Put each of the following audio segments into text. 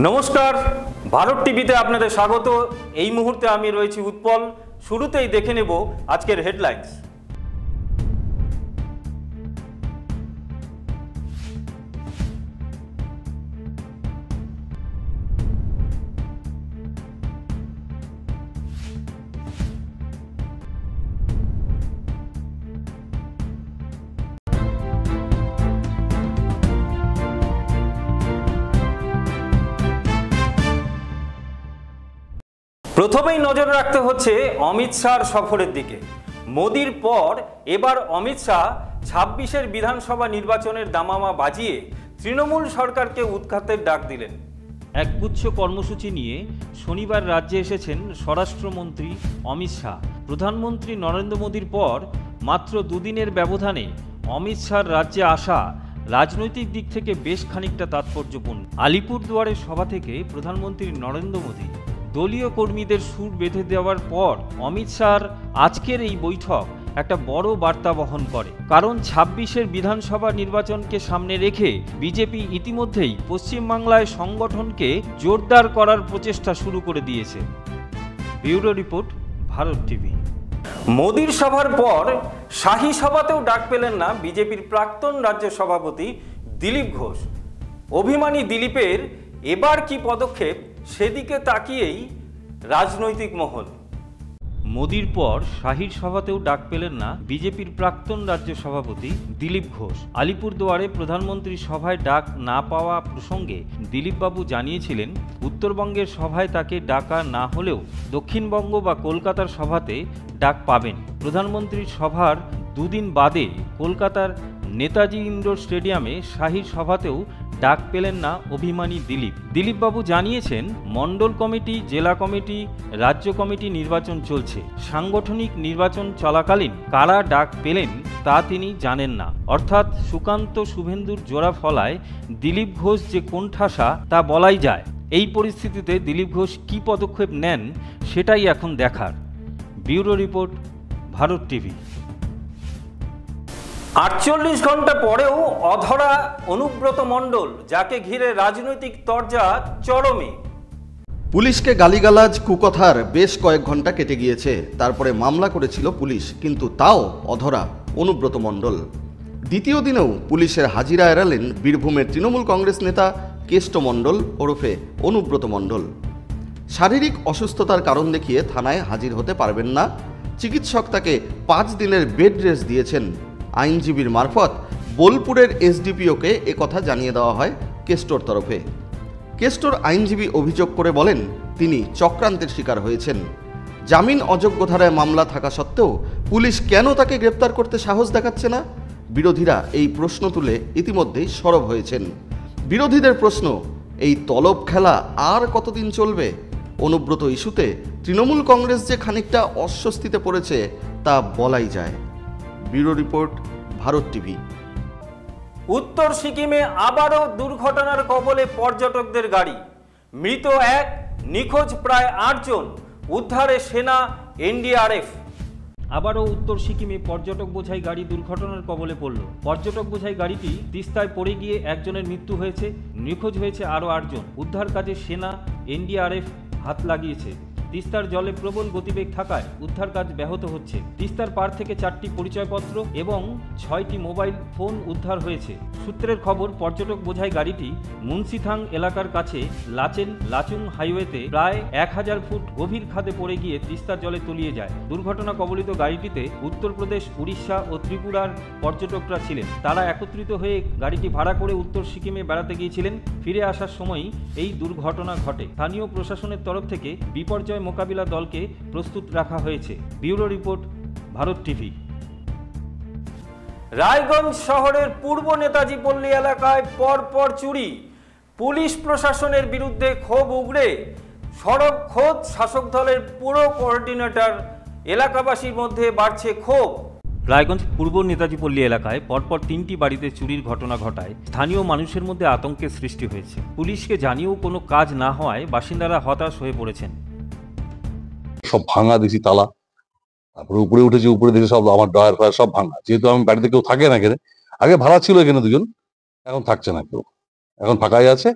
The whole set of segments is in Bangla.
নমস্কার, ভারত টিভিতে আপনাদের স্বাগত। এই মুহূর্তে আমি রয়েছি উৎপল। শুরুতেই দেখে নেব আজকের হেডলাইন্স। প্রথমেই নজর রাখতে হচ্ছে অমিত শাহর সফরের দিকে। মোদির পর এবার অমিত শাহ ২৬-এর বিধানসভা নির্বাচনের দামামা বাজিয়ে তৃণমূল সরকারকে উৎখাতের ডাক দিলেন। একগুচ্ছ কর্মসূচি নিয়ে শনিবার রাজ্যে এসেছেন স্বরাষ্ট্রমন্ত্রী অমিত শাহ। প্রধানমন্ত্রী নরেন্দ্র মোদির পর মাত্র দুদিনের ব্যবধানে অমিত শাহর রাজ্যে আসা রাজনৈতিক দিক থেকে বেশ খানিকটা তাৎপর্যপূর্ণ। আলিপুরদুয়ারের সভা থেকে প্রধানমন্ত্রী নরেন্দ্র মোদি দলীয় কর্মীদের সুর বেঁধে দেওয়ার পর অমিত শাহর আজকের এই বৈঠক একটা বড় বার্তা বহন করে। কারণ ২৬-এর বিধানসভা নির্বাচনকে সামনে রেখে বিজেপি ইতিমধ্যেই পশ্চিমবাংলায় সংগঠনকে জোরদার করার প্রচেষ্টা শুরু করে দিয়েছে। Bureau report, Bharat TV. মোদির সভার পর শাহী সভাতেও ডাক পেলেন না বিজেপির প্রাক্তন রাজ্য সভাপতি দিলীপ ঘোষ। অভিমানী দিলীপের এবার কি পদক্ষেপ, সেদিকে তাকিয়েই রাজনৈতিক মহল। মোদির পর শাহীর সভাতেও ডাক পেলেন না বিজেপির প্রাক্তন রাজ্য সভাপতি দিলীপ ঘোষ। আলিপুরদুয়ারে প্রধানমন্ত্রীর সভায় ডাক না পাওয়া প্রসঙ্গে দিলীপবাবু জানিয়েছিলেন, উত্তরবঙ্গের সভায় তাকে ডাকা না হলেও দক্ষিণবঙ্গ বা কলকাতার সভাতে ডাক পাবেন। প্রধানমন্ত্রীর সভার দুদিন বাদে কলকাতার নেতাজি ইন্ডোর স্টেডিয়ামে শাহীর সভাতেও ডাক পেলেন না অভিমানী দিলীপবাবু জানিয়েছেন, মণ্ডল কমিটি, জেলা কমিটি, রাজ্য কমিটি নির্বাচন চলছে। সাংগঠনিক নির্বাচন চলাকালীন কারা ডাক পেলেন তা তিনি জানেন না। অর্থাৎ সুকান্ত শুভেন্দুর জোড়া ফলায় দিলীপ ঘোষ যে কোণঠাসা তা বলাই যায়। এই পরিস্থিতিতে দিলীপ ঘোষ কী পদক্ষেপ নেন সেটাই এখন দেখার। Bureau report, Bharat TV. ৪৮ ঘন্টা পরেও অধরা অনুব্রত মণ্ডল, যাকে ঘিরে রাজনৈতিক তরজা চরমে। পুলিশকে গালিগালাজ, কুকথার বেশ কয়েক ঘন্টা কেটে গিয়েছে। তারপরে মামলা করেছিল পুলিশ, কিন্তু তাও অধরা অনুব্রত মণ্ডল। দ্বিতীয় দিনেও পুলিশের হাজিরা এড়ালেন বীরভূমের তৃণমূল কংগ্রেস নেতা কেষ্ট মণ্ডল ওরফে অনুব্রত মণ্ডল। শারীরিক অসুস্থতার কারণ দেখিয়ে থানায় হাজির হতে পারবেন না। চিকিৎসক তাকে ৫ দিনের বেড রেস্ট দিয়েছেন। আইনজীবীর মারফত বোলপুরের এসডিপিওকে একথা জানিয়ে দেওয়া হয় কেষ্টর তরফে। কেষ্টর আইনজীবী অভিযোগ করে বলেন, তিনি চক্রান্তের শিকার হয়েছেন। জামিন অযোগ্য ধারায় মামলা থাকা সত্ত্বেও পুলিশ কেন তাকে গ্রেপ্তার করতে সাহস দেখাচ্ছে না? বিরোধীরা এই প্রশ্ন তুলে ইতিমধ্যেই সরব হয়েছেন। বিরোধীদের প্রশ্ন, এই তলব খেলা আর কতদিন চলবে? অনুব্রত ইস্যুতে তৃণমূল কংগ্রেস যে খানিকটা অস্বস্তিতে পড়েছে তা বলাই যায়। Bureau report, Bharat TV. উত্তর সিকিমে আবারও দুর্ঘটনার কবলে পর্যটকদের গাড়ি। মৃত এক, নিখোঁজ প্রায় ৮ জন। উদ্ধারে সেনা, এনডিআরএফ। আবারও উত্তর সিকিমে পর্যটক বোঝাই গাড়ি দুর্ঘটনার কবলে পড়ল। পর্যটক বোঝাই গাড়িটি তিস্তায় পড়ে গিয়ে একজনের মৃত্যু হয়েছে, নিখোঁজ হয়েছে আরও ৮ জন। উদ্ধার কাজে সেনা, এনডিআরএফ হাত লাগিয়েছে। তিস্তার জলে প্রবল গতিবেগ থাকায় উদ্ধার কাজ ব্যাহত হচ্ছে। তিস্তার পার থেকে ৪টি পরিচয়পত্র এবং ৬টি মোবাইল ফোন উদ্ধার হয়েছে। সূত্রের খবর, পর্যটক বোঝাই গাড়িটি মুন্সিথাং এলাকার কাছে লাচুং হাইওয়েতে প্রায় ১০০০ ফুট গভীর খাদে পড়ে গিয়ে তিস্তার জলে তলিয়ে যায়। দুর্ঘটনা কবলিত গাড়িটিতে উত্তরপ্রদেশ, উড়িষ্যা ও ত্রিপুরার পর্যটকরা ছিলেন। তারা একত্রিত হয়ে গাড়িটি ভাড়া করে উত্তর সিকিমে বেড়াতে গিয়েছিলেন। ফিরে আসার সময়ই এই দুর্ঘটনা ঘটে। স্থানীয় প্রশাসনের তরফ থেকে বিপর্যয় মোকাবিলা দলকে প্রস্তুত রাখা হয়েছে। Bureau report, Bharat TV. Raiganj শহরের পূর্ব নেতাজি পল্লী এলাকায় পরপর চুরি। পুলিশ প্রশাসনের বিরুদ্ধে ক্ষোভ উগড়ে সড়ক খোদ শাসক দলের পুরো কোঅর্ডিনেটর। এলাকাবাসীর মধ্যে বাড়ছে ক্ষোভ। রায়গঞ্জ পূর্ব নেতাজি পল্লী এলাকায় পরপর ৩টি বাড়িতে চুরির ঘটনা ঘটায় স্থানীয় মানুষের মধ্যে আতঙ্কের সৃষ্টি হয়েছে। পুলিশকে জানিয়েও কোনো কাজ না হওয়ায় বাসিন্দারা হতাশ হয়ে পড়েছেন। সব ভাঙা দেখছি তালা, তারপরে উপরে উঠেছি, উপরে দেখে সব আমার ড্রয়ার ফয়ার সব ভাঙা। যেহেতু আমি বাড়িতে কেউ থাকে না এখানে, আগে ভাড়া ছিল এখানে দুজন, এখন থাকছে না কেউ, এখন ফাঁকাই আছে।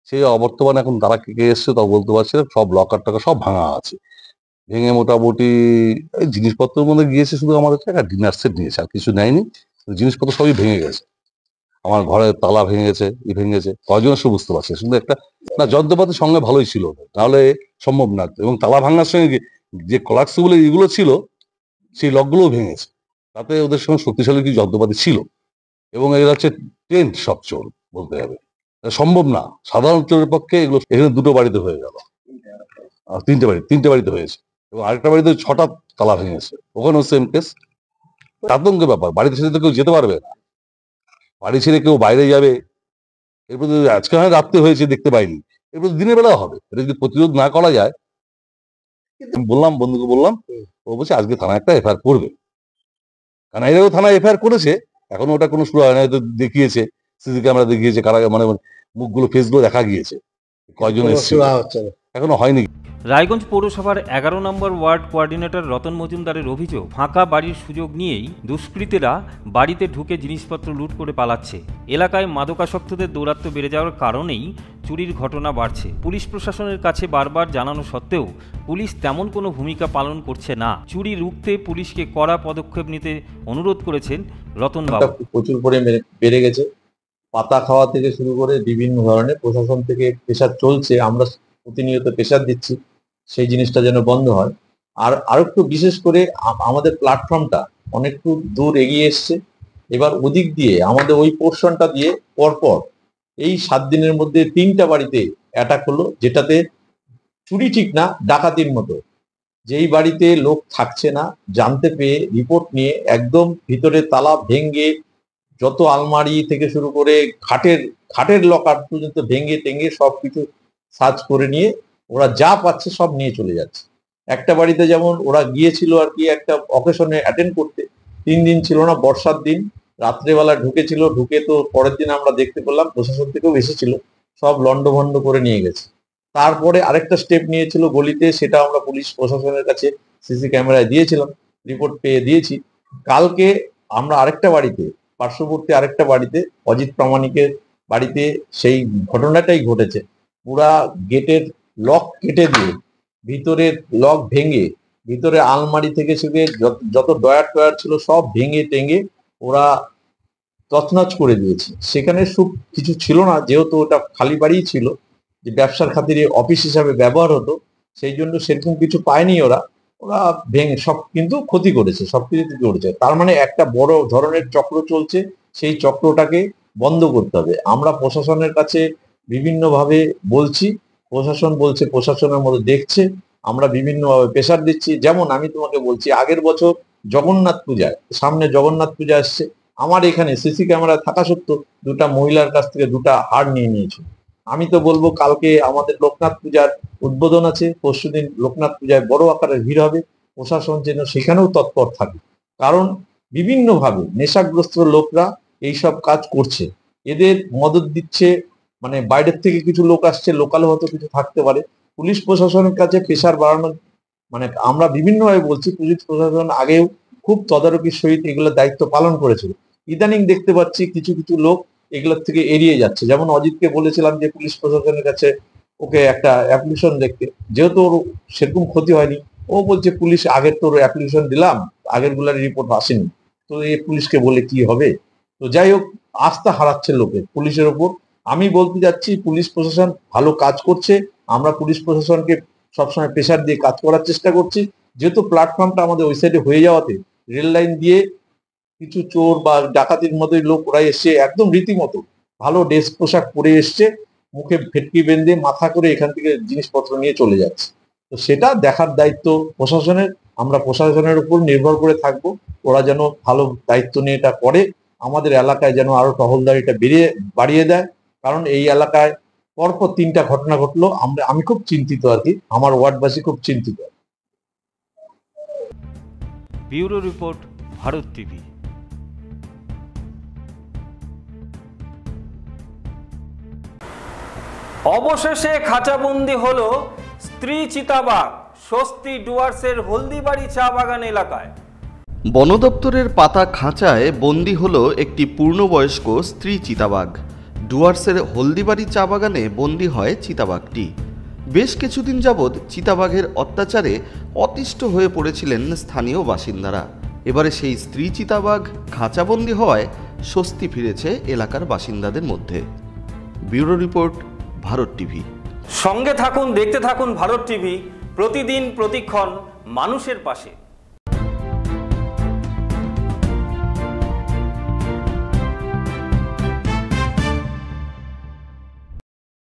সেই অবর্তমানে এখন তারা কে কে এসছে তা বলতে পারছি না, সব লকার টাকা সব ভাঙা আছে, ভেঙে মোটামুটি এই জিনিসপত্রের মধ্যে গিয়েছে শুধু আমাদের টাকা, ডিনার সেট নিয়েছে, আর কিছু নেয়নি। জিনিসপত্র সবই ভেঙে গেছে, আমার ঘরের তালা ভেঙে গেছে, ভেঙেছে, কয়জন সে বুঝতে পারছে, শুধু একটা না যন্ত্রপাতির সঙ্গে ভালোই ছিল, তাহলে সম্ভব না। এবং তালা ভাঙার সঙ্গে যে কলাক্সিবল এগুলো ছিল সেই লকগুলোও ভেঙেছে, তাতে ওদের সঙ্গে শক্তিশালী কিছু যন্ত্রপাতি ছিল। এবং এরা হচ্ছে ট্রেন্ড সব চোর বলতে হবে, সম্ভব না সাধারণ চোরের পক্ষে এগুলো। এখানে দুটো বাড়িতে হয়ে গেল, আর তিনটে বাড়িতে হয়েছে, এবং আরেকটা বাড়িতে 6টা তালা ভেঙেছে, ওখানেও সেম কেস। আতঙ্কের ব্যাপার, বাড়িতে ছেড়ে তো কেউ যেতে পারবে না, বাড়ি ছেড়ে কেউ বাইরে যাবে, এরপর আজকে হয় রাত্রে হয়েছে দেখতে পাইনি, এরপর দিনের বেলা হবে, এটা যদি প্রতিরোধ না করা যায়। বললাম বন্ধুকে, বললাম, ও বলছে আজকে থানায় একটা এফআইআর করবে, কারণ এরাও থানায় এফআইআর করেছে, এখনো ওটা কোনো শুরু হয় না, হয়তো দেখিয়েছে, সিসি ক্যামেরা দেখিয়েছে, কারা মানে মুখগুলো ফেসগুলো দেখা গিয়েছে, কয়জন এসেছে, এখনো হয়নি। রায়গঞ্জ পৌরসভার 11 নম্বর ওয়ার্ড কোঅর্ডিনেটর রতন মজুমদারের অভিযোগ, ফাঁকা বাড়ির সুযোগ নিয়েই দুষ্কৃতীরা বাড়িতে ঢুকে জিনিসপত্র লুট করে পালাচ্ছে। এলাকায় মাদকাসক্তদের দৌরাত্ম্য বেড়ে যাওয়ার কারণেই চুরির ঘটনা বাড়ছে। পুলিশ প্রশাসনের কাছে বারবার জানানো সত্ত্বেও পুলিশ তেমন কোনো ভূমিকা পালন করছে না। চুরি রুখতে পুলিশকে কড়া পদক্ষেপ নিতে অনুরোধ করেছেন রতনবাবু। প্রচুর পরিমাণে বেড়ে গেছে, পাতা খাওয়া থেকে শুরু করে বিভিন্ন ধরনের প্রশাসন থেকে প্রেশার চলছে, আমরা প্রতিনিয়ত প্রেশার দিচ্ছি সেই জিনিসটা যেন বন্ধ হয়। আর একটু বিশেষ করে আমাদের প্ল্যাটফর্মটা অনেকটু দূর এগিয়ে এসছে, এবার ওদিক দিয়ে আমাদের ওই পোর্শনটা দিয়ে পরপর এই 7 দিনের মধ্যে 3টা বাড়িতে অ্যাটাক হলো, যেটাতে চুরি ঠিক না ডাকাতির মতো। যেই বাড়িতে লোক থাকছে না জানতে পেয়ে রিপোর্ট নিয়ে একদম ভিতরে তালা ভেঙে যত আলমারি থেকে শুরু করে খাটের লকার পর্যন্ত ভেঙে টেঙে সবকিছু সার্চ করে নিয়ে ওরা যা পাচ্ছে সব নিয়ে চলে যাচ্ছে। একটা বাড়িতে যেমন ওরা গিয়েছিল আর কি একটা অকেশনে অ্যাটেন্ড করতে, 3 দিন ছিল না, বর্ষার দিন, রাত্রেবেলা ঢুকেছিল, ঢুকে তো পরের দিন আমরা দেখতে পেলাম প্রশাসন থেকেও এসেছিল, সব লন্ডভন্ড করে নিয়ে গেছে। তারপরে আরেকটা স্টেপ নিয়েছিল গলিতে, সেটা আমরা পুলিশ প্রশাসনের কাছে সিসি ক্যামেরায় দিয়েছিলাম, রিপোর্ট পেয়ে দিয়েছি। কালকে আমরা আরেকটা বাড়িতে, পার্শ্ববর্তী আরেকটা বাড়িতে, অজিত প্রামাণিকের বাড়িতে সেই ঘটনাটাই ঘটেছে। পুরা গেটের লক কেটে দিয়ে, ভিতরের লক ভেঙে, ভিতরে আলমারি থেকে শুরু যত ডয়ার টয়ার ছিল সব ভেঙে টেঙে ওরা তছনছ করে দিয়েছে। সেখানে কিছু ছিল না, যেহেতু ওটা খালি বাড়িই ছিল, যে ব্যবসার খাতিরে অফিস হিসাবে ব্যবহার হতো, সেই জন্য সেরকম কিছু পায়নি ওরা ভেঙে সব কিন্তু ক্ষতি করেছে, সবকিছু করেছে। তার মানে একটা বড় ধরনের চক্র চলছে, সেই চক্রটাকে বন্ধ করতে হবে। আমরা প্রশাসনের কাছে বিভিন্নভাবে বলছি, প্রশাসন বলছে প্রশাসনের মধ্যে দেখছে, আমরা বিভিন্নভাবে প্রেশার দিচ্ছি। যেমন আমি তোমাকে বলছি, আগের বছর জগন্নাথ পূজায়, সামনে জগন্নাথ পূজা আসছে, আমার এখানে সিসি ক্যামেরা থাকা সত্ত্বেও 2টা মহিলার কাছ থেকে 2টা হার নিয়ে নিয়েছিল। আমি তো বলবো কালকে আমাদের লোকনাথ পূজার উদ্বোধন আছে, পরশুদিন লোকনাথ পূজায় বড় আকারের ভিড় হবে, প্রশাসন যেন সেখানেও তৎপর থাকে। কারণ বিভিন্নভাবে নেশাগ্রস্ত লোকরা এইসব কাজ করছে, এদের মদত দিচ্ছে, মানে বাইরের থেকে কিছু লোক আসছে, লোকাল হয়তো কিছু থাকতে পারে। পুলিশ প্রশাসনের কাছে প্রেশার বাড়ানো, মানে আমরা বিভিন্নভাবে বলছি, পুলিশ প্রশাসন আগেও খুব তদারকির সহিত এগুলো দায়িত্ব পালন করেছিল। ইদানিং দেখতে পাচ্ছি কিছু কিছু লোক এগুলোর থেকে এড়িয়ে যাচ্ছে। যেমন অজিতকে বলেছিলাম যে পুলিশ প্রশাসনের কাছে ওকে একটা অ্যাপ্লিকেশন দেখতে, যেহেতু ওর সেরকম ক্ষতি হয়নি, ও বলছে পুলিশ আগের তোর অ্যাপ্লিকেশন দিলাম, আগের গুলার রিপোর্ট আসেনি, তো এই পুলিশকে বলে কি হবে। তো যাই হোক, আস্থা হারাচ্ছে লোকে পুলিশের ওপর। আমি বলতে যাচ্ছি পুলিশ প্রশাসন ভালো কাজ করছে, আমরা পুলিশ প্রশাসনকে সবসময় প্রেশার দিয়ে কাজ করার চেষ্টা করছি। যেহেতু প্ল্যাটফর্মটা আমাদের ওই সাইডে হয়ে যাওয়াতে রেল লাইন দিয়ে কিছু চোর বা ডাকাতির মতোই লোক ওরা এসছে, একদম রীতিমতো ভালো ড্রেস পোশাক পরে এসছে, মুখে ভেটকি বেঁধে মাথা করে এখান থেকে জিনিসপত্র নিয়ে চলে যাচ্ছে। তো সেটা দেখার দায়িত্ব প্রশাসনের, আমরা প্রশাসনের উপর নির্ভর করে থাকবো, ওরা যেন ভালো দায়িত্ব নিয়ে এটা করে, আমাদের এলাকায় যেন আরো টহলদারিটা বাড়িয়ে দেয়। কারণ এই এলাকায় পরপর 3টা ঘটনা ঘটলো, আমি খুব চিন্তিত আর কি, আমার ওয়ার্ডবাসী খুব চিন্তিত। Bureau report, Bharat TV. অবশেষে খাঁচাবন্দি হলো স্ত্রী চিতাবাঘ, স্বস্তি ডুয়ার্সের হলদিবাড়ি চা বাগান এলাকায়। বন দপ্তরের পাতা খাঁচায় বন্দী হলো একটি পূর্ণবয়স্ক স্ত্রী চিতাবাঘ। ডুয়ার্সের হলদিবাড়ি চা বাগানে বন্দী হয় চিতাবাঘটি। বেশ কিছুদিন যাবৎ চিতাবাঘের অত্যাচারে অতিষ্ঠ হয়ে পড়েছিলেন স্থানীয় বাসিন্দারা। এবারে সেই স্ত্রী চিতাবাঘ খাঁচাবন্দি হওয়ায় স্বস্তি ফিরেছে এলাকার বাসিন্দাদের মধ্যে। Bureau report, Bharat TV. সঙ্গে থাকুন, দেখতে থাকুন ভারত টিভি, প্রতিদিন প্রতিক্ষণ মানুষের পাশে।